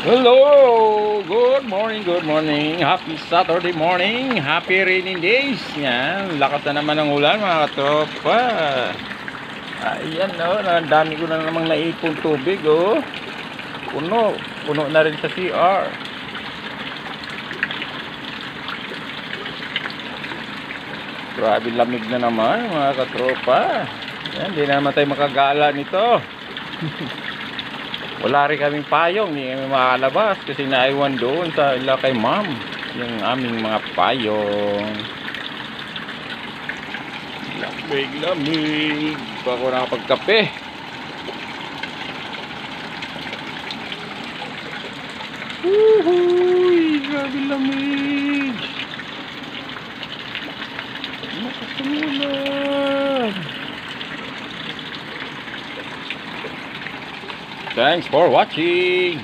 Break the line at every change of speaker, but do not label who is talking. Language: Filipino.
Hello! Good morning, good morning. Happy Saturday morning. Happy rainy days. Yan, lakas na naman ng ulan mga katropa. Ayan no, ang dami ko na namang naipon tubig oh. Puno na rin sa CR. Grabe lamig na naman mga katropa. Yan, di na naman tayo makagala nito. Wala rin kaming payong, hindi kami makalabas kasi naiwan doon sa ila kay ma'am yung aming mga payong. Lamig pa ako nakapagkape. Uhuy, grabe lamig. Nakasumulan. Thanks for watching.